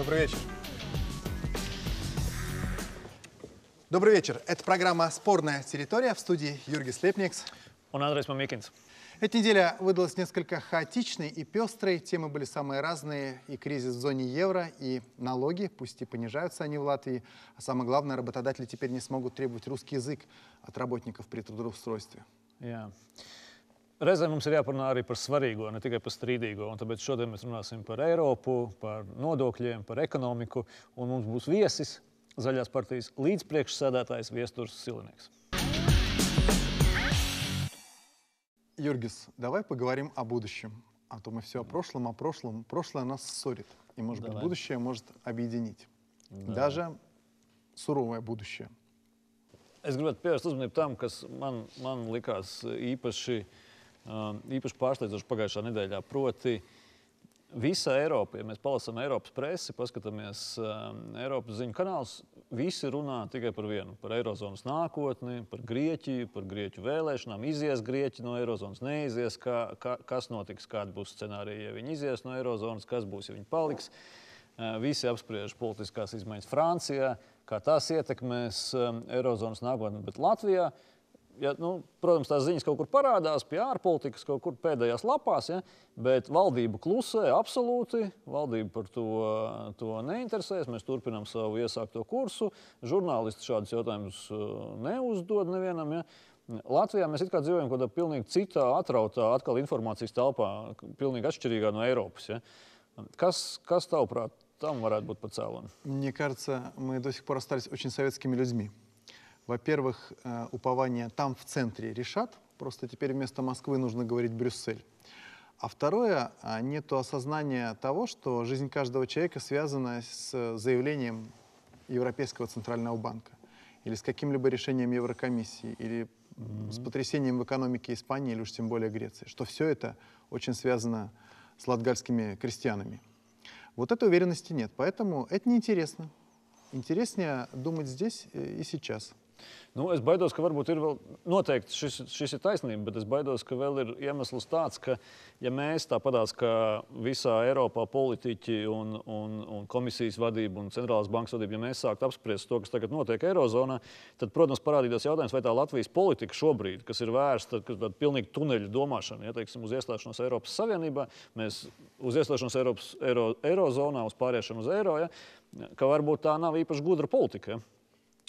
Добрый вечер. Добрый вечер. Это программа «Спорная территория», в студии Юргис Лепникс. Un Andrejs Mamikins. Эта неделя выдалась несколько хаотичной и пестрой. Темы были самые разные. И кризис в зоне евро, и налоги, пусть и понижаются они в Латвии. А самое главное, работодатели теперь не смогут требовать русский язык от работников при трудоустройстве. Jā. Reizēm mums ir jāparunā arī par svarīgo, ne tikai par strīdīgo. Un tāpēc šodien mēs runāsim par Eiropu, par nodokļiem, par ekonomiku. Un mums būs viesis Zaļās partijas līdzpriekšsēdētājs Viesturs Silinieks. Юргис, давай поговорим о будущем. А то мы все о прошлом, о прошлом. Прошлое нас ссорит. И, может быть, будущее может объединить. Даже суровое будущее. Es gribētu pievērst uzmanību tam, kas man likās īpaši pārsteidzoši pagājušā nedēļā. Proti, visa Eiropa, ja mēs palasām Eiropas presi, paskatāmies Eiropas ziņu kanālus, visi runā tikai par vienu, par Eirozonas nākotni, par Grieķiju, par Grieķu vēlēšanām. Izies Grieķi no Eirozonas, neizies, kas notiks, kādi būs scenāriji, ja viņi izies no Eirozonas, kas būs, ja viņi paliks. Visi apspriež politiskās izmaiņas Francijā, kā tās ietekmēs Eirozonas nākotni, bet Latvijā, ja, protams, tās ziņas kaut kur parādās pie ārpolitikas, kaut kur pēdējās lapās, ja, bet valdība klusē absolūti, valdība par to neinteresēs, mēs turpinām savu iesākto kursu, žurnālisti šādus jautājumus neuzdod nevienam. Ja. Latvijā mēs it kā dzīvojam kaut kādā pilnīgi citā, atrautā atkal informācijas telpā, pilnīgi atšķirīgā no Eiropas. Ja. Kas tavuprāt, там varētu būt par cēloni? Мне кажется, мы до сих пор остались очень советскими людьми. Во-первых, упование там в центре решат, просто теперь вместо Москвы нужно говорить Брюссель. А второе, нету осознания того, что жизнь каждого человека связана с заявлением Европейского центрального банка или с каким-либо решением Еврокомиссии, или с потрясением в экономике Испании, или уж тем более Греции, что все это очень связано с латгальскими крестьянами. Вот этой уверенности нет, поэтому это неинтересно. Интереснее думать здесь и сейчас. Es baidos, ka varbūt ir vēl, noteikti šis ir taisnība, bet es baidos, ka vēl ir iemesls tāds, ka ja mēs tāpatās kā visā Eiropā politiķi un komisijas vadība un centrālās bankas vadība, ja mēs sāktu apspriest to, kas tagad notiek Eirozonā, tad, protams, parādītos jautājums, vai tā Latvijas politika šobrīd, kas ir vērsta tāda pilnīgi tuneļu domāšana, ja, teiksim, uz iestāšanos Eiropas Savienībā, mēs uz iestāšanos Eirozonā, uz pāriešanu uz eiro, ja, ka varbūt tā nav īpaši gudra politika. Ja.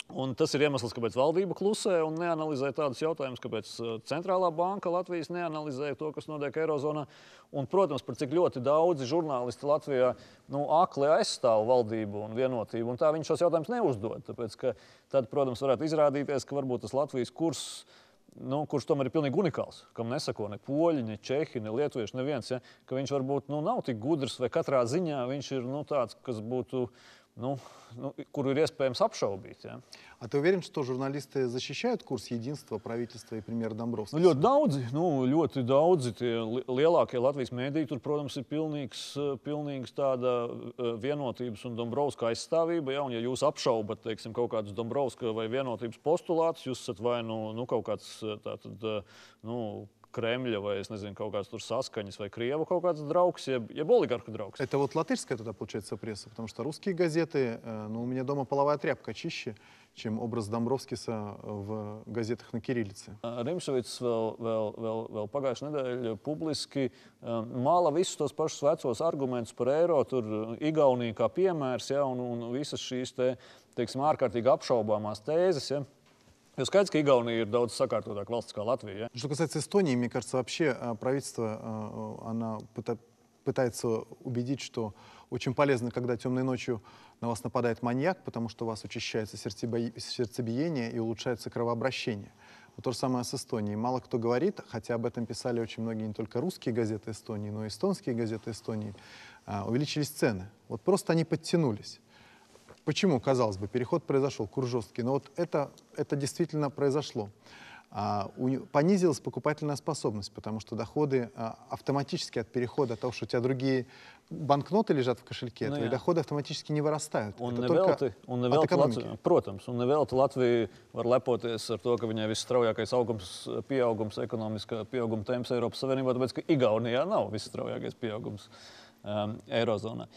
Un tas ir iemesls, kāpēc valdība klusē un neanalizē tādus jautājumus, kāpēc Centrālā banka Latvijas neanalizē to, kas notiek Eirozonā. Un, protams, par cik ļoti daudzi žurnālisti Latvijā akli aizstāv valdību un vienotību, un tā viņi šos jautājumus neuzdod. Tāpēc, ka tad, protams, varētu izrādīties, ka varbūt tas Latvijas kurs, kurš tomēr ir pilnīgi unikāls, kam nesako ne poļi, ne čehi, ne lietuvieši, neviens, ja, ka viņš varbūt nav tik gudrs vai katrā ziņā viņš ir tāds, kas būtu куру iespējams apšaubīt. Ja. А ты уверен, что журналисты защищают курс единства правительства и премьера Dombrovskis? Ļoti daudzi tie lielākie Latvijas mēdīji, tur, protams, ir pilnīgs tāda vienotības un Dombrovska aizstāvība. Ja, un ja jūs apšaubat, teiksim, kaut kādus Dombrovska vai vienotības postulātus, jūs esat vai kaut kāds tātad, Кремля, vai, es nezinu, kaut kāds tur saskaņas, vai Krievu kaut kāds draugs, jeb oligarhu draugs. Это вот латышская тогда, получается, пресса, потому что русские газеты, у меня дома половая тряпка чище, чем образ Dombrovskisa в газетах на кириллице. Rimšavits vēl pagājušajā nedēļā publiski māla visus tos pašus vecos argumentus par eiro, tur Igaunija kā piemērs, ja, un visas šīs teiksim, ārkārtīgi apšaubāmās tēzes, ja. Jo skaidrs, ka Igaunija ir daudz sakārtotāka valsts kā Latvija. Ja? Что касается Эстонии, мне кажется, вообще правительство она пытается убедить, что очень полезно, когда темной ночью на вас нападает маньяк, потому что у вас учащается сердцебиение и улучшается кровообращение. Вот то же самое с Эстонией. Мало кто говорит, хотя об этом писали очень многие не только русские газеты Эстонии, но и эстонские газеты Эстонии, увеличились цены. Вот просто они подтянулись. Почему, казалось бы, переход произошел, курс жесткий, но вот это действительно произошло. Понизилась покупательная способность, потому что доходы автоматически от перехода от того, что у тебя другие банкноты лежат в кошельке, твои доходы автоматически не вырастают. Это только от экономики. Protams, un nevelti Latvija var lepoties ar to, ka viņai visstraujākais pieaugums, ekonomiskā pieauguma temps Eiropas Savienībā, tāpēc, ka Igaunijā nav visstraujākais pieaugums Eirozonā.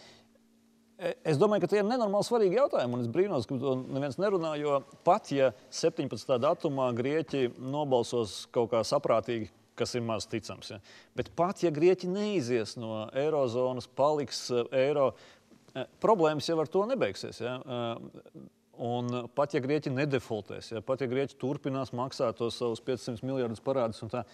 Es domāju, ka tie ir nenormāli svarīgi jautājumi, un es brīnos, ka to neviens nerunā, jo pat ja 17. datumā Grieķi nobalsos kaut kā saprātīgi, kas ir maz ticams, ja? Bet pat ja Grieķi neizies no eirozonas, paliks eiro, problēmas jau ar to nebeigsies. Ja? Un pat ja Grieķi nedefaultēs, ja? Pat ja Grieķi turpinās maksāt tos savus 500 miljardus parādus un tā,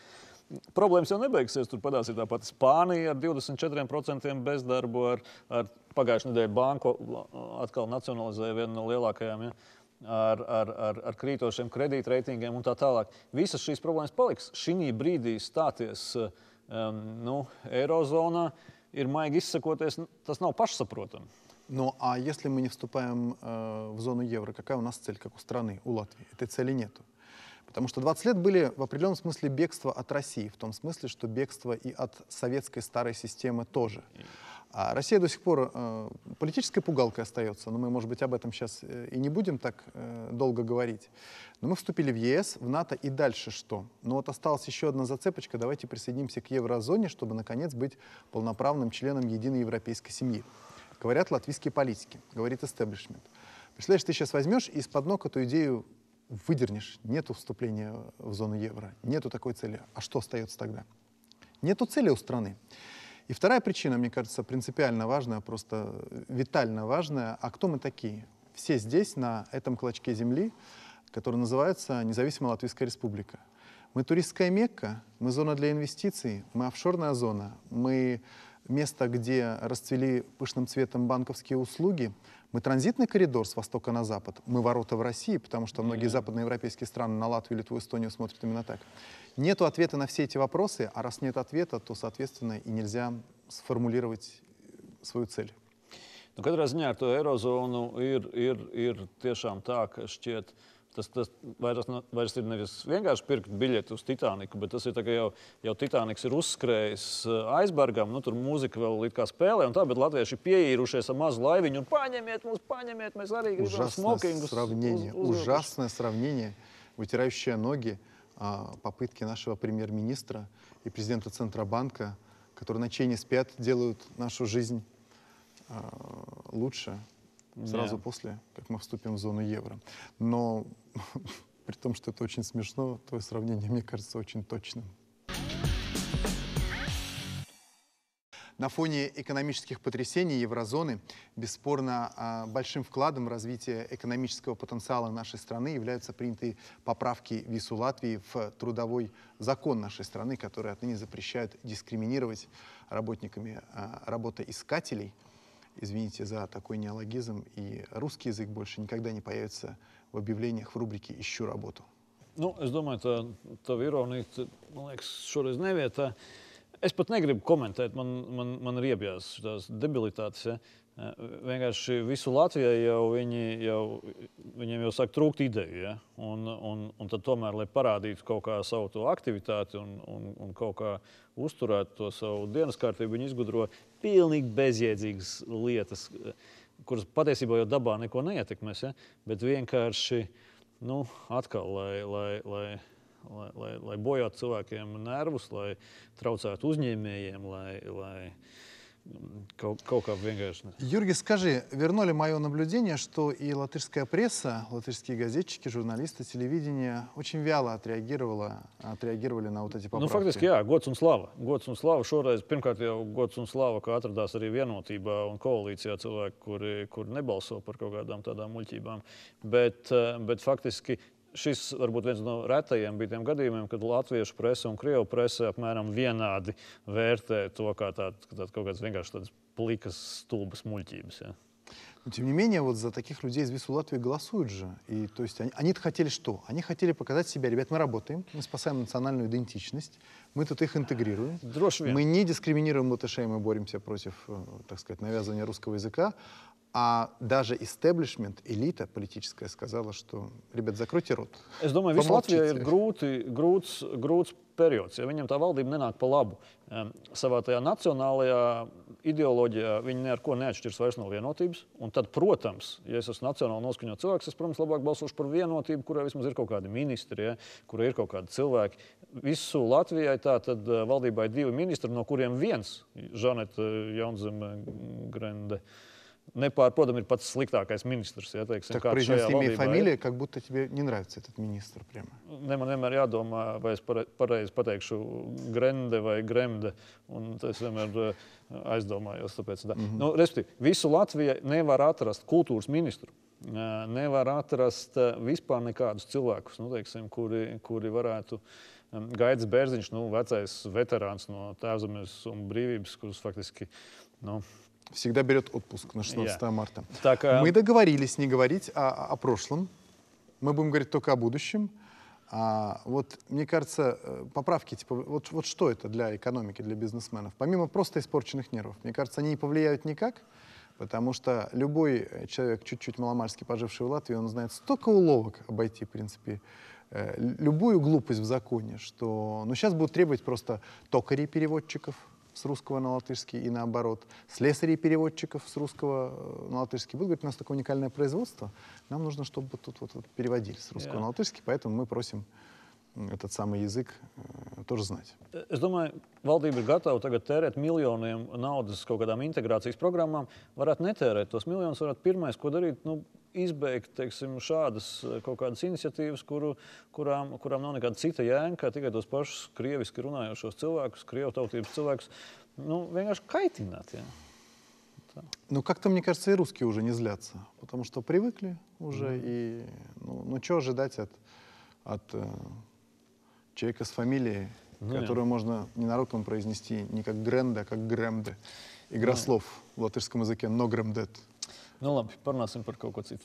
problēmas jau nebeigsies. Tur padās ir tā pati Spānija ar 24% bezdarbu, ar pagājušajā nedēļā banku atkal nacionalizēja vienu no lielākajām, ja? Ar krītošiem kredītreitingiem un tā tālāk. Visas šīs problēmas paliks. Šī brīdī stāties Eirozonā ir, maigi izsakoties, tas nav pašsaprotami. Ну, а если мы не вступаем в зону евро, какая у нас цель, как у страны, у Латвии? Этой цели нету. Потому что 20 лет были в определенном смысле бегство от России, в том смысле, что бегство и от советской старой системы тоже. А Россия до сих пор политической пугалкой остается, но мы, может быть, об этом сейчас и не будем так долго говорить. Но мы вступили в ЕС, в НАТО, и дальше что? Ну вот осталась еще одна зацепочка, давайте присоединимся к еврозоне, чтобы, наконец, быть полноправным членом единой европейской семьи. Говорят латвийские политики, говорит истеблишмент. Представляешь, ты сейчас возьмешь и из-под ног эту идею выдернешь. Нету вступления в зону евро, нету такой цели. А что остается тогда? Нету цели у страны. И вторая причина, мне кажется, принципиально важная, просто витально важная. А кто мы такие? Все здесь, на этом клочке земли, который называется Независимая Латвийская Республика. Мы туристская Мекка, мы зона для инвестиций, мы офшорная зона, мы место, где расцвели пышным цветом банковские услуги, мы транзитный коридор с востока на запад, мы ворота в России, потому что многие западноевропейские страны на Латвию, Литву, Эстонию смотрят именно так. Нету ответа на все эти вопросы, а раз нет ответа, то, соответственно, и нельзя сформулировать свою цель. Nu, katrā ziņā ar to eirozonu ir tiešām tā, ka šķiet, tas vairs ir nevis vienkārši pirkt biļeti uz Titaniku, bet tas ir tā, ka jau Titaniks ir uzskrējis aizbergam, nu, tur mūzika vēl it kā spēlē, un tā, bet latvieši ir pieīrušies ar mazu laiviņu, un paņemiet, mēs arī gribam smokingus. Ужасное сравнение, вытирающее ноги попытки нашего премьер-министра и президента Центробанка, которые ночей не спят, делают нашу жизнь лучше сразу после, как мы вступим в зону евро. Но при том, что это очень смешно, твое сравнение, мне кажется, очень точным. На фоне экономических потрясений еврозоны, бесспорно, большим вкладом в развитие экономического потенциала нашей страны являются принятые поправки ВИСу Латвии в трудовой закон нашей страны, которые отныне запрещают дискриминировать работниками работоискателей. Извините за такой неологизм, и русский язык больше никогда не появится в объявлениях в рубрике «Ищу работу». Nu, es domāju, tā ironija, man liekas, šoreiz nevietā. Es pat negribu komentēt, man ir iebjās tās debilitātes. Ja? Vienkārši visu Latvijai viņiem jau sāk trūkt ideju. Ja? Un tad tomēr, lai parādītu kaut kā savu to aktivitāti un kaut kā uzturētu to savu dienas kārtību, viņi izgudro pilnīgi bezjēdzīgas lietas, kuras patiesībā jau dabā neko neietekmēs. Ja? Bet vienkārši, atkal, lai bojātu cilvēkiem nervus, lai traucētu uzņēmējiem, lai kaut kā vienkārši. Юрий, скажи, верно ли мое наблюдение, что и латышская пресса, латышские газетчики, журналисты, телевидение очень вяло отреагировали на вот эти поправки? Faktiski, jā, gods un slava. Gods un slava šoreiz, pirmkārt jau gods un slava, ka atradās arī vienotībā un koalīcijā cilvēki, kuri nebalso par kaut kādām tādām muļķībām. Bet faktiski šis varbūt viens no retajiem bija tiem gadījumiem, kad latviešu presa un krievu presa apmēram vienādi vērtē to kā kaut kādas vienkārši tādas plikas, stulbas muļķības. Ja. Но, тем не менее, вот за таких людей из ВИСу Латвии голосуют же. И, то есть они-то хотели что? Они хотели показать себя. Ребят, мы работаем, мы спасаем национальную идентичность, мы тут их интегрируем. Мы не дискриминируем латышей, мы боремся против, так сказать, навязывания русского языка. А даже истеблишмент, элита политическая сказала, что, ребят, закройте рот. Es domāju, visu Latvijai ir grūts periods, ja viņiem tā valdība nenāk pa labu. Savā tajā nacionālajā ideoloģijā viņi neko neatšķirs vairs no vienotības. Un tad, protams, ja es esmu nacionāli noskaņots cilvēks, es, protams, labāk balsošu par vienotību, kurā vismaz ir kaut kādi ministri, ja, kurā ir kaut kādi cilvēki. Visu Latvijai tā tad valdībā ir 2 ministri, no kuriem viens, Žaneta Jaunzeme Grende, nepārprotami ir pats sliktākais ministrs. Ja, teiksim, Так произнес имя и фамилия, как будто тебе не нравится этот министр прямо. Ne, man vienmēr jādomā, vai es pareizi pateikšu Grende vai Gremde, un es vienmēr aizdomājos. Tāpēc, nu, respektīvi, visu Latviju nevar atrast kultūras ministru. Nevar atrast vispār nekādus cilvēkus, nu, teiksim, kuri varētu. Gaidis Bērziņš, nu, vecais veterāns no Tēvzemes un brīvības, kurus faktiski, ну, всегда берет отпуск на 16 марта. Так, мы договорились не говорить о прошлом. Мы будем говорить только о будущем. Вот, мне кажется, поправки, типа, вот что это для экономики, для бизнесменов? Помимо просто испорченных нервов, мне кажется, они не повлияют никак, потому что любой человек, чуть-чуть маломальски поживший в Латвии, он знает столько уловок обойти, в принципе, любую глупость в законе, что сейчас будут требовать просто токарей-переводчиков с русского на латышский и наоборот, слесарей-переводчиков с русского на латышский. Будут говорить, у нас такое уникальное производство, нам нужно, чтобы тут вот переводили с русского на латышский, поэтому мы просим этот самый язык тоже знать. Es domāju, valdība ir gatava tagad tērēt miljoniem naudas kaut kādām integrācijas programmām. Varētu netērēt tos miljonus, varētu pirmais, ko darīt, nu, izbeigt, teiksim, šādas kaut kādas iniciatīvas, kurām nav nekāda cita jēga, kā tikai tos pašus krieviski runājošos cilvēkus, krievu tautības cilvēkus, nu, vienkārši kaitināt. Ja. Ну, как-то, мне кажется, и русские уже не злятся, потому что привыкли уже, и, ну, что ожидать от человека с фамилией, которую можно ненароком произнести не как Гренде, а как Гремде. Игра слов в латышском языке «но гремдет». Nu, labi, parunāsim par kaut ko citu.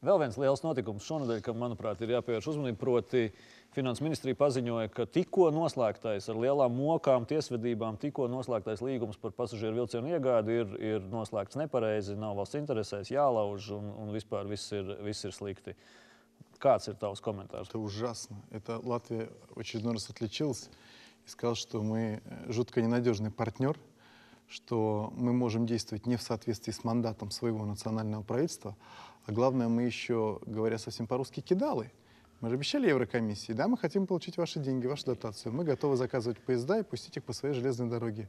Vēl viens liels notikums šonadēļ, kam, manuprāt, ir jāpievērš uzmanība, proti Finanses ministrija paziņoja, ka tikko noslēgtais ar lielām mokām, tiesvedībām, tikko noslēgtais līgums par pasažieru vilcienu iegādi ir noslēgts nepareizi, nav valsts interesēs, jālauž un vispār viss ir slikti. Kāds ir tavs комментарий? Это ужасно. Это Латвия в очередной раз отличилась и сказала, что мы жутко ненадежный партнер, что мы можем действовать не в соответствии с мандатом своего национального правительства, а главное, мы еще, говоря совсем по-русски, кидалы. Мы же обещали Еврокомиссии, да, мы хотим получить ваши деньги, вашу дотацию, мы готовы заказывать поезда и пустить их по своей железной дороге.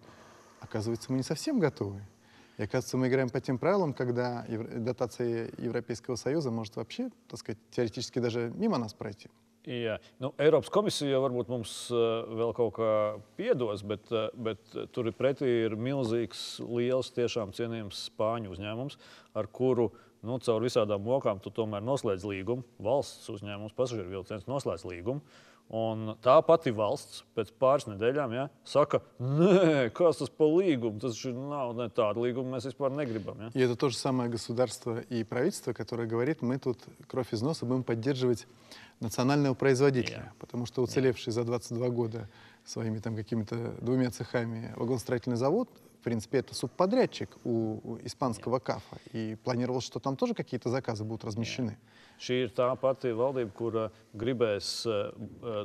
Оказывается, мы не совсем готовы. И, оказывается, мы играем по тем правилам, когда дотация Европейского Союза может вообще, так сказать, теоретически даже мимо нас пройти. Jā, nu, Eiropas komisija varbūt mums vēl kaut kā piedos, bet tur pretī ir milzīgs, liels, tiešām cienījams spāņu uzņēmums, ar kuru caur visādām mokām tu tomēr noslēdz līgumu. Valsts uzņēmums, pasažieru vilciens noslēdz līgumu. Un tā pati valsts pēc pāris nedēļām saka, nē, kas tas par līgumu, tas nav ne tāda līguma, mēs vispār negribam. Ja? И это то же самое государство и правительство, которое говорит, мы тут кровь из носа будем поддерживать национального производителя, потому что уцелевший за 22 года своими там какими-то 2 цехами вагоностроительный завод, в принципе, это субподрядчик у испанского КАФа, и планировалось, что там тоже какие-то заказы будут размещены. Šī ir tā pati valdība, kura gribēs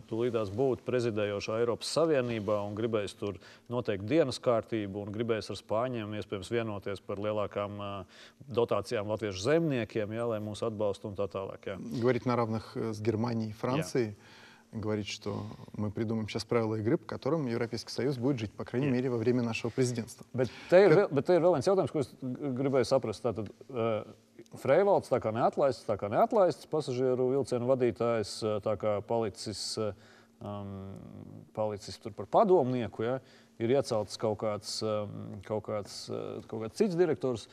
tūlītās būt prezidējošā Eiropas Savienībā un gribēs tur noteikt dienas kārtību un gribēs ar spāņiem iespējams vienoties par lielākām dotācijām latviešu zemniekiem, lai mūs atbalsta un tā tālāk. Говорить на равных с Германией и Францией, говорить, что мы придумаем сейчас правила игры, по которым Европейский Союз будет жить, по крайней мере, во время нашего президентства. Bet te ir vēl viens jautājums, ko es gribēju saprast. Tātad, Freivalds tā kā neatlaists, pasažieru vilcienu vadītājs tā kā palicis tur par padomnieku, ir iecelts kaut kāds cits direktors.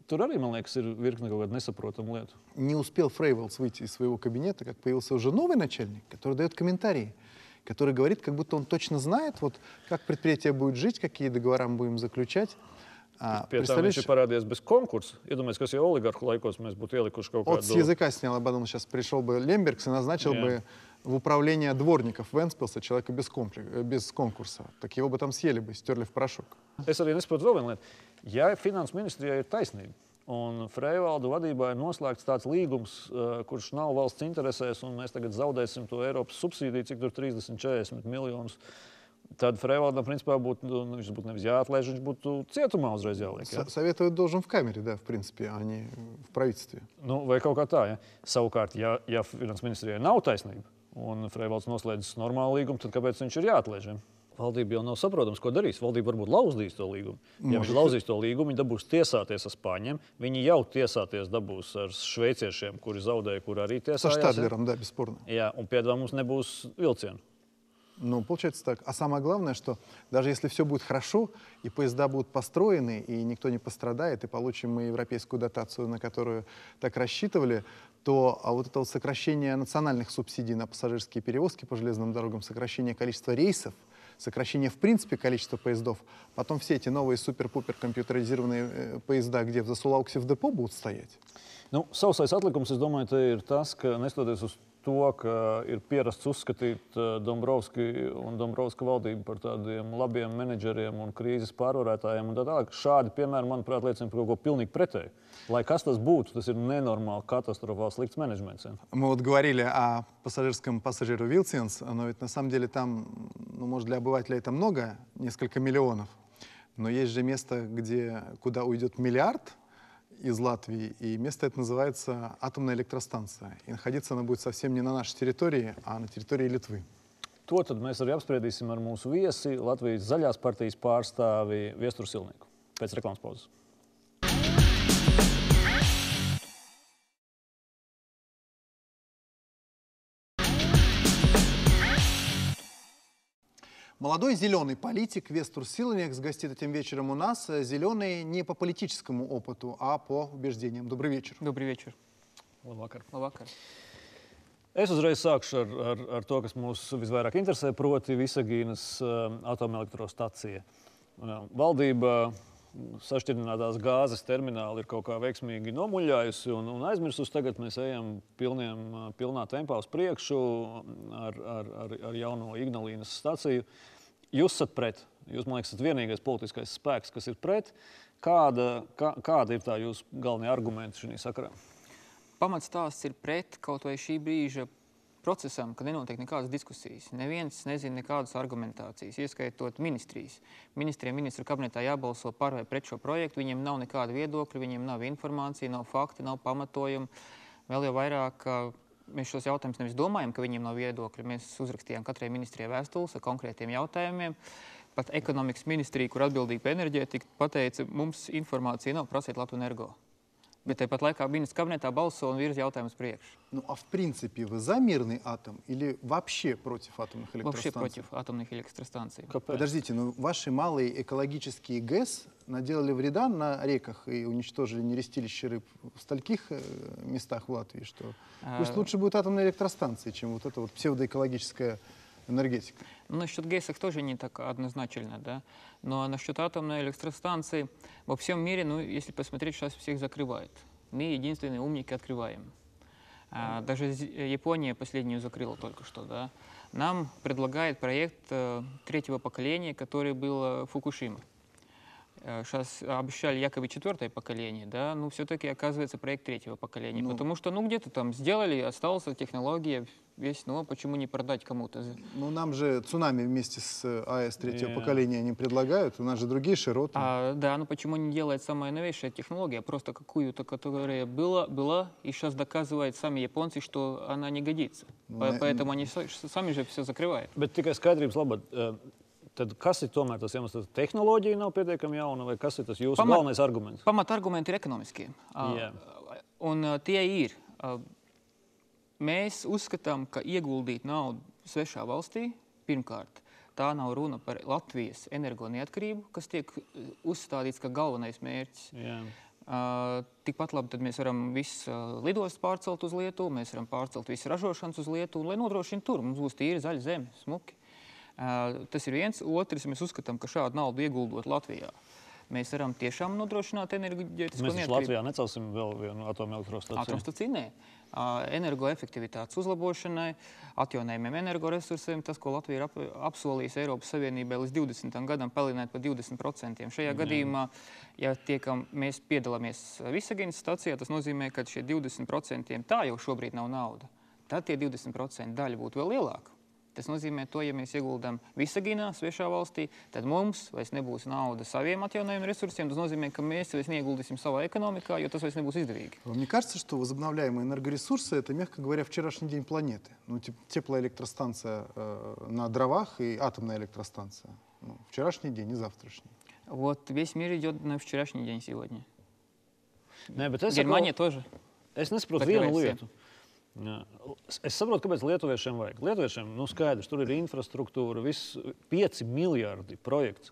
Tur arī, man liekas, ir virkne kaut kāda nesaprotama lieta. Не успел Фрейвалдс выйти из своего кабинета, как появился уже новый начальник, который дает комментарии, который говорит, как будто он точно знает, вот, как предприятие будет жить, какие договора мы будем заключать. Pie tā viņš ir parādījies bez konkursa. Iedomājies, kas jau oligarhu laikos mēs būtu ielikuši kaut kādu... Вот с языка снял, а потом сейчас пришел бы Лембергс и назначил бы в управление дворников Венспилса человека без конкурса. Так его бы там съели бы, стерли в порошок. Es arī nesaprotu vēl vienu lietu. Ja Finanses ministrijai ir taisnība, un Freivalda vadībā ir noslēgts tāds līgums, kurš nav valsts interesēs, un mēs tagad zaudēsim to Eiropas subsīdiju, cik tur 30-40 miljonus, tad Freivalda, principā, viņš būtu nevis jāatlaiž, viņš būtu cietumā uzreiz jāliek. Советовать должен в камере, да, в принципе, а не в правительстве. Nu, vai kaut kā tā, ja? Savukārt, ja Finanses ministrijai nav taisnība, un Freivalds noslēdzis normālu līgumu, tad kāpēc viņš ir jāatlaiž? Valdība jau nav saprotams, ko darīs. Valdība varbūt lauzdīs to līgumu. Ja viņi lauzīs to līgumu, viņi dabūs tiesāties ar Spāņiem. Viņi jau tiesāties dabūs ar šveiciešiem, kuri zaudēja, kuri arī tiesājās. Со Штадлером, да, бесспорно. Jā, un piedāvā mums nebūs vilcienu. Ну, получается так. А самое главное, что даже если все будет хорошо, и поезда будут построены, и никто не пострадает, и получим мы европейскую дотацию, на которую так рассчитывали, то вот это вот сокращение национальных субсидий на пассажирские перевозки по железным дорогам, сокращение количества рейсов, сокращение в принципе количества поездов, потом все эти новые супер-пупер компьютеризированные поезда, где в Засулауксе в депо будут стоять. Nu, sausais atlikums, es domāju, te ir tas, ka nestoties uz to, ka ir pierasts uzskatīt Dombrovski un Dombrovska valdību par tādiem labiem menedžeriem un krīzes pārvarētājiem un tā tālāk. Šādi piemēri, manuprāt, liecina par kaut ko pilnīgi pretēju. Lai kas tas būtu, tas ir nenormāli katastrofāls slikts menеджмents. Мы вот говорили о пассажирском пассажиру Вилсенс, но ведь на самом деле там, ну, может, для обывателя это много, несколько миллионов, но есть же место, куда уйдет миллиард из Латвии, и место это называется атомная электростанция. И находиться она будет совсем не на нашей территории, а на территории Литвы. To tad mēs arī apspriedīsim ar mūsu viesi, Latvijas Zaļās partijas pārstāvi Viesturu Silnieku. Pēc reklāmas pauzes. Молодой зеленый политик Вестур Силнекс гостит этим вечером у нас. Зеленый не по политическому опыту, а по убеждениям. Добрый вечер. Добрый вечер. Labvakar. Labvakar. Es uzreiz sākšu ar to, kas mūs visvairāk interesē, proti Visagīnas atomelektrostacija. Valdība sašķidrinātās gāzes termināli ir kaut kā veiksmīgi nomuļājusi un aizmirsusi. Tagad mēs ejam pilnā tempā uz priekšu ar jauno Ignalīnas staciju. Jūs esat pret. Jūs, man liekas, esat vienīgais politiskais spēks, kas ir pret. Kāda ir tā jūsu galvenie argumenti šajā sakarā? Pamatstāsts ir pret kaut vai šī brīža procesam, kad nenotiek nekādas diskusijas. Neviens nezina nekādas argumentācijas, ieskaitot ministrijas. Ministriem ministru kabinetā jābalso par vai pret šo projektu, viņiem nav nekāda viedokļa, viņiem nav informācija, nav fakti, nav pamatojumi. Vēl jau vairāk mēs šos jautājumus nevis domājam, ka viņiem nav viedokļa. Mēs uzrakstījām katrai ministrijai vēstules ar konkrētiem jautājumiem. Pat ekonomikas ministrija, kur atbildīga par enerģētiku, pateica, mums informācija nav, prasiet Latvenergo. Bet tāpat laikā ministrs kabinetā balso un virza jautājumus priekš. Ну, а в принципе вы за мирный атом или вообще против атомных электростанций? Вообще против атомных электростанций. Подождите, ну ваши малые экологические ГЭС наделали вреда на реках и уничтожили нерестилище рыб в стольких местах в Латвии, что пусть лучше будет атомная электростанция, чем вот эта вот псевдоэкологическая энергетика. Ну, насчет ГЭСов тоже не так однозначно, да. Но насчет атомной электростанции во всем мире, ну, если посмотреть, сейчас всех закрывают. Мы единственные умники открываем. Даже Япония последнюю закрыла только что, да. Нам предлагает проект третьего поколения, который был Фукушима. Сейчас обещали якобы 4-е поколение, да, но все-таки оказывается проект 3-го поколения. Потому что, ну, где-то там сделали, осталась технология, весь, ну, почему не продать кому-то? Ну, нам же цунами вместе с АЭС 3-го поколения не предлагают, у нас же другие широты. Да, но почему не делает самая новейшая технология, просто какую-то, которая была, и сейчас доказывают сами японцы, что она не годится. Поэтому они сами же все закрывают. Bet tikai skaidrības labad. Tad kas ir tomēr tas iemesls? Tehnoloģija nav pietiekami jauna, vai kas ir tas jūsu galvenais arguments? Pamatargumenti ir ekonomiskie. Un tie ir. Mēs uzskatām, ka ieguldīt naudu svešā valstī, pirmkārt, tā nav runa par Latvijas energo neatkarību, kas tiek uzstādīts kā galvenais mērķis. Tikpat labi, tad mēs varam visu lidostas pārcelt uz Lietuvu, mēs varam pārcelt visu ražošanas uz Lietuvu, un lai nodrošina tur. Mums būs tīri zaļa zeme, smuki. Tas ir viens. Otrs, mēs uzskatām, ka šādu naudu ieguldot Latvijā, mēs varam tiešām nodrošināt enerģētisko neatkarību. Mēs Latvijā necelsim vēl vienu atomelektrostaciju. Atomstaciju nē. Energoefektivitātes uzlabošanai, atjaunējumiem energoresursiem, tas, ko Latvija ir apsolījusi Eiropas Savienībai līdz 20. gadam palielināt par 20%. Šajā gadījumā, ja mēs piedalāmies Visagīnas stacijā, tas nozīmē, ka šie 20% tā jau šobrīd nav nauda. Tad tie 20% daļa būtu vēl lielāka. Tas nozīmē to, ja mēs ieguldam Visaginā, svešā valstī, tad mums vairs nebūs nauda saviem atjaunojumiem resursiem. Tas nozīmē, ka mēs vairs neieguldīsim savā ekonomikā, jo tas vairs nebūs издвиги. Мне кажется, что возобновляемые энергоресурсы – это, мягко говоря, вчерашний день планеты. Ну, теплоэлектростанция на дровах и атомная электростанция. Ну, вчерашний день и завтрашний. Вот весь мир идет на вчерашний день сегодня. Nē, bet es Германия тоже. Es nesaprotu vienu lietu. Es saprotu, kāpēc lietuviešiem vajag. Lietuviešiem, nu skaidrs, tur ir infrastruktūra, viss 5 miljardi projekts.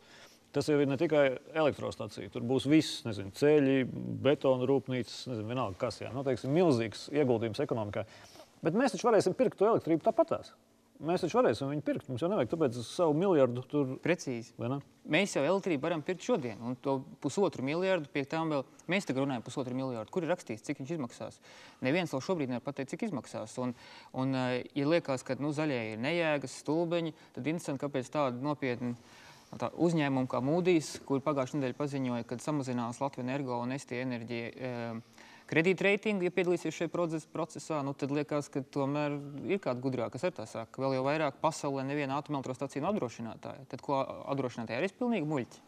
Tas jau ir ne tikai elektrostacija. Tur būs viss, nezinu, ceļi, betona rūpnīcas, nezinu, vienalga kas, jā. Nu, teiksim, milzīgs ieguldījums ekonomikā. Bet mēs taču varēsim pirkt to elektrību tāpatās. Mēs taču varēsim viņu pirkt. Mums jau nevajag tāpēc savu miljardu tur. Precīzi. Mēs jau elektrību varam pirkt šodien. Un to 1,5 miljardu pie tām vēl. Mēs tagad runājam 1,5 miljardu. Kur ir rakstīts, cik viņš izmaksās? Neviens vēl šobrīd nevar pateikt, cik izmaksās. Un ja liekas, ka zaļie ir nejēgas, stulbeņi, tad interesanti, kāpēc tāda nopietna uzņēmuma kā Moody's, kur pagājušajā nedēļā paziņoja, ka samazinās Latvijas Energo un ST Enerģija kredītreitingu, ja piedalīsies šajā procesā, nu tad liekas, ka tomēr ir kāda gudrāka, kas ar tā saka. Vēl jau vairāk pasaulē neviena atomelektrostacija nav apdrošinātāja. Tad ko apdrošinātāji arī pilnīgi muļķi?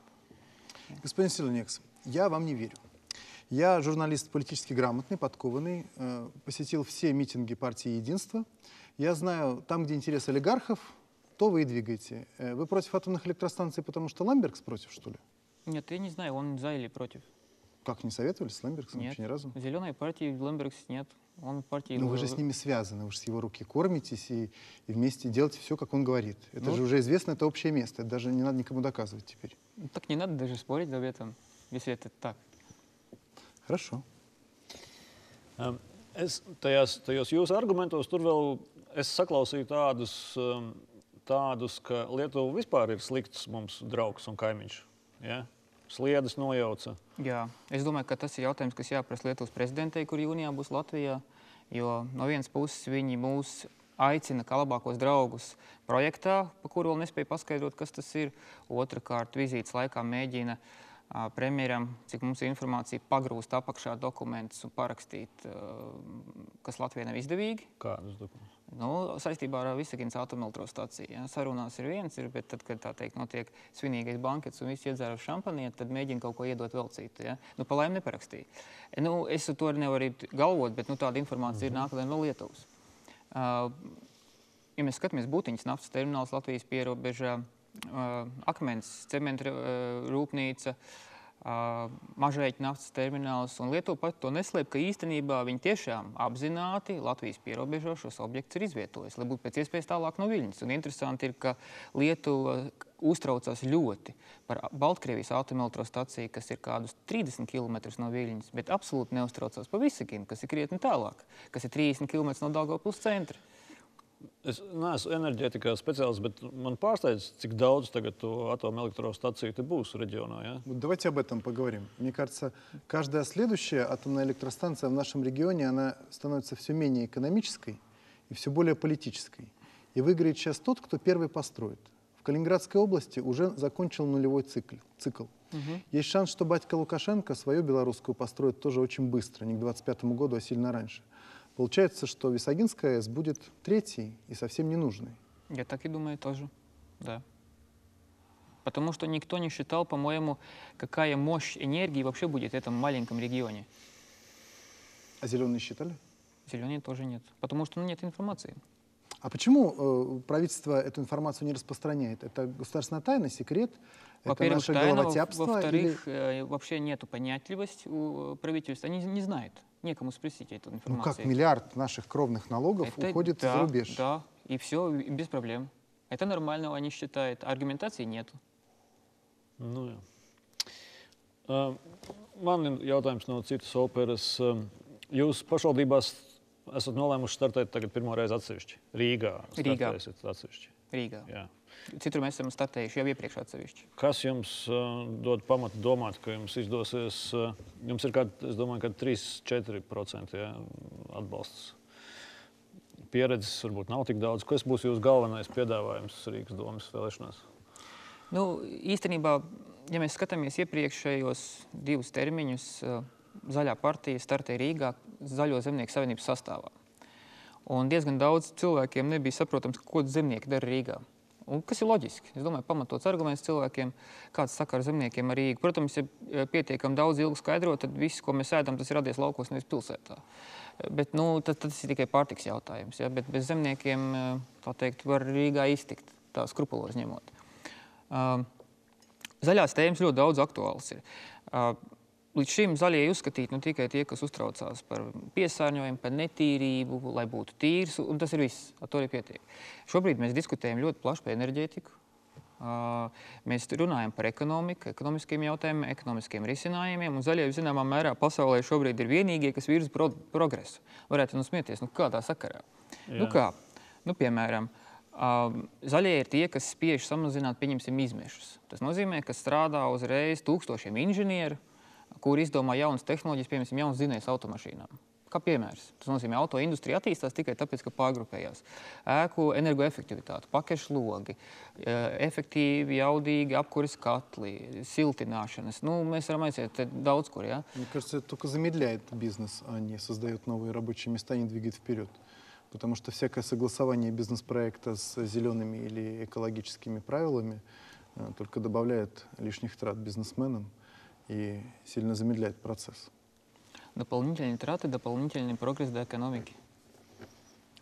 Господин Силанекс, я вам не верю. Я журналист политически грамотный, подкованный, посетил все митинги партии «Единство». Я знаю, там, где интерес олигархов, то вы и двигаете. Вы против атомных электростанций, потому что Ламбергс против, что ли? Нет, я не знаю, он за или против. Как, не советовались с Ламбергсом Нет. вообще ни разу? В зеленой партии Ламбергс нет. Он в партии... Ну вы же с ними связаны, вы же с его руки кормитесь и вместе делаете все, как он говорит. Это же уже известно, это общее место. Это даже не надо никому доказывать теперь. Так не надо даже спорить об этом, если это так. Хорошо. Es tajos jūsu argumentos tur vēl saklausīju tādus, ka Lietuva vispār ir slikts mums draugs un kaimiņš. Ja? Sliedes nojauca. Jā, es domāju, ka tas ir jautājums, kas jāprasa Lietuvas prezidentei, kur jūnijā būs Latvijā, jo no vienas puses viņi mūs aicina kā labākos draugus projektā, pa kuru vēl nespēja paskaidrot, kas tas ir. Otrakārt, vizītes laikā mēģina premjeram, cik mums ir informācija, pagrūst apakšā dokumentus un parakstīt, kas Latvijai nav izdevīgi. Kādus dokumentus? Nu, saistībā ar Visaginas atomelektrostaciju. Ja? Sarunās ir viens, bet tad, kad tā teikt, notiek svinīgais bankets un visi iedzēra šampanieti, tad mēģina kaut ko iedot vēl citu. Ja? Nu, pa laimi neparakstīja. Nu, es to arī nevaru galvot, bet tāda informācija ir nākamajā no Lietuvas. Ja mēs skatāmies Būtiņas naftas termināls Latvijas pierobežā, Akmens cementa rūpnīca, Mažeiķa naftas termināls, un Lietuva pat to neslēp, ka īstenībā viņi tiešām apzināti Latvijas pierobežā šos objektus ir izvietojis, lai būtu pēc iespējas tālāk no Viļņas. Un interesanti ir, ka Lietuva uztraucās ļoti par Baltkrievijas atomelektrostaciju, kas ir kādus 30 km no Viļņas, bet absolūti neuztraucās par Visaginu, kas ir krietni tālāk, kas ir 30 km no Daugavpils centra. Es neesmu enerģētikā speciālists, bet man pārsteidz, cik daudz tagad to atomelektrostaciju te būs регионā. Ja? Давайте об этом поговорим. Мне кажется, каждая следующая атомная электростанция в нашем регионе, она становится все менее экономической и все более политической. И выиграет сейчас тот, кто первый построит. В Калининградской области уже закончил нулевой цикл. Есть шанс, что батька Лукашенко свою белорусскую построит тоже очень быстро, не к 2025 году, а сильно раньше. Получается, что Висагинская АЭС будет третьей и совсем ненужной. Я так и думаю тоже, да. Потому что никто не считал, по-моему, какая мощь энергии вообще будет в этом маленьком регионе. А зеленые считали? Зеленые тоже нет, потому что нет информации. А почему правительство эту информацию не распространяет? Это государственная тайна, секрет? Это наше головотяпство? Во-вторых, вообще нету понятливости у правительства. Они не знают. Некому спросить эту информацию. Ну как миллиард наших кровных налогов уходит за рубеж? Да, и все без проблем. Это нормально, они считают. Аргументации нету. Nu, jā. Man ir jautājums no citas operas. Jūs pašvaldībās esat nolēmuši startēt tagad pirmo reizi atsevišķi. Rīgā. Startēsiet atsevišķi. Rīgā. Jā. Citur mēs esam startējuši jau iepriekš atsevišķi. Kas jums dod pamatu domāt, ka jums izdosies, jums ir es domāju, ka 3–4% ja, atbalsts. Pieredzes varbūt nav tik daudz. Kas būs jūsu galvenais piedāvājums Rīgas domas vēlēšanās? Nu, īstenībā, ja mēs skatāmies iepriekšējos 2 termiņus, Zaļā partija startēja Rīgā Zaļo zemnieku savienības sastāvā. Un diezgan daudz cilvēkiem nebija saprotams, ko zemnieki dara Rīgā. Un kas ir loģiski. Es domāju, pamatots arguments cilvēkiem, kāds sakara zemniekiem ar Rīgu. Protams, ja pietiekam daudz ilgi skaidrot, tad viss, ko mēs ēdam, tas ir radies laukos, nevis pilsētā. Bet, tas ir tikai pārtiks jautājums. Ja? Bet bez zemniekiem, tā teikt, var Rīgā iztikt, tā skrupulozi ņemot. Zaļās tēmas ļoti daudz aktuāls ir. Līdz šim zaļie uzskatīti tikai tie, kas uztraucās par piesārņojumu, par netīrību, lai būtu tīrs, un tas ir viss. Ar to arī pietiek. Šobrīd mēs diskutējam ļoti plaši par enerģētiku. Mēs runājam par ekonomiku, ekonomiskiem jautājumiem, ekonomiskiem risinājumiem, un zaļie, zināmā mērā, pasaulē šobrīd ir vienīgie, kas virza progresu. Varētu smieties, kādā sakarā. Kā? Piemēram, zaļie ir tie, kas spiež samazināt, pieņemsim, izmešus. Tas nozīmē, ka strādā uzreiz tūkstošiem inženieru, kuri izdomā jaunas tehnoloģijas, piemēram, jaunas dzinējas automašīnām. Kā piemērs. Tas nozīmē, auto industrija attīstās tikai tāpēc, ka pārgrupējās. Ēku energoefektivitāte, pakešu logi, efektīvi, jaudīgi apkuras katli, siltināšanas. Mēs varam aiziet daudz kur, ja? Мне кажется, это только замедляет бизнес, а не создает новые рабочие места, не двигает вперед. Потому что всякое согласование бизнес-проекта с зелеными или экологическими правилами только добавляет лишних трат бизнесменам и сильно замедляет процесс. Дополнительные траты, дополнительный прогресс до экономики.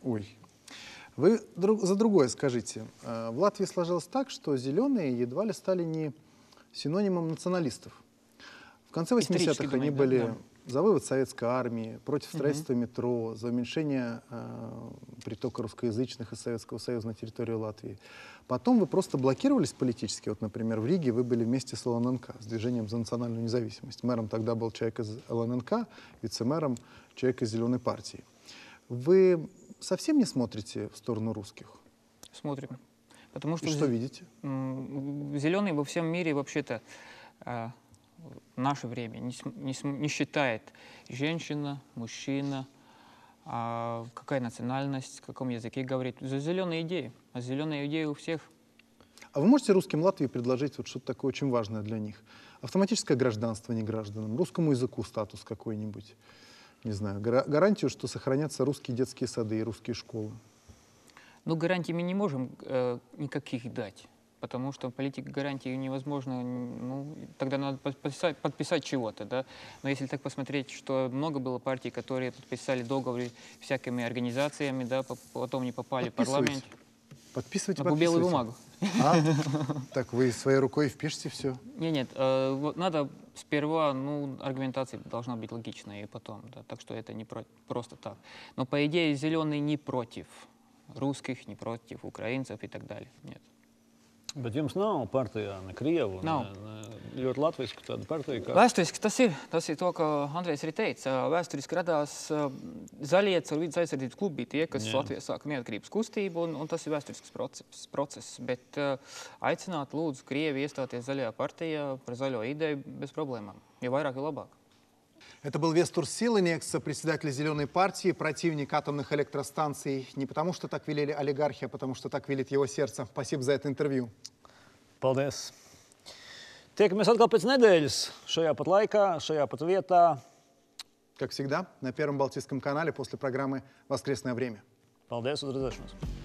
Ой. Вы за другое скажите. В Латвии сложилось так, что зеленые едва ли стали не синонимом националистов. В конце 80-х они были за вывод советской армии, против строительства метро, за уменьшение притока русскоязычных из Советского Союза на территорию Латвии. Потом вы просто блокировались политически. Вот, например, в Риге вы были вместе с ЛННК, с Движением за национальную независимость. Мэром тогда был человек из ЛННК, вице-мэром человек из Зеленой партии. Вы совсем не смотрите в сторону русских? Смотрим. Потому что что видите? Зеленый во всем мире вообще-то в наше время не считает женщина, мужчина, какая национальность, в каком языке говорит. За зеленые идеи. А зеленые идеи у всех. А вы можете русским Латвии предложить вот что-то такое очень важное для них? Автоматическое гражданство негражданам, русскому языку статус какой-нибудь, не знаю, гарантию, что сохранятся русские детские сады и русские школы? Гарантий мы не можем никаких дать. Потому что политика гарантии невозможно, тогда надо подписать чего-то, да. Но если так посмотреть, что много было партий, которые подписали договоры всякими организациями, да, потом не попали в парламент. Подписывайте, на белую бумагу. Так вы своей рукой впишите все? Нет, надо сперва, аргументация должна быть логичная, и потом, да, так что это не просто так. Но по идее зеленый не против русских, не против украинцев и так далее, нет. Bet jums nav partijā ne Krievu, ne ļoti latvisku tādu partiju kā... Vēsturiski tas ir to, ko Andrejs arī teica. Vēsturiski radās zaļie caur vidas aizsardzības klubu bija tie, kas Latvijā sāka neatkarības kustību, un tas ir vēsturisks process. Bet aicināt lūdzu Krievi iestāties zaļajā partijā par zaļo ideju bez problēmām. Jo vairāk, jo labāk. Это был Вестур Силанекс, председатель Зеленой партии, противник атомных электростанций. Не потому, что так велели олигархи, а потому, что так велит его сердце. Спасибо за это интервью. Paldies. Tiekamies atkal pēc nedēļas, šajā pat laikā, šajā pat vietā. Как всегда, на Первом Балтийском канале после программы «Воскресное время». Paldies, uz redzēšanos.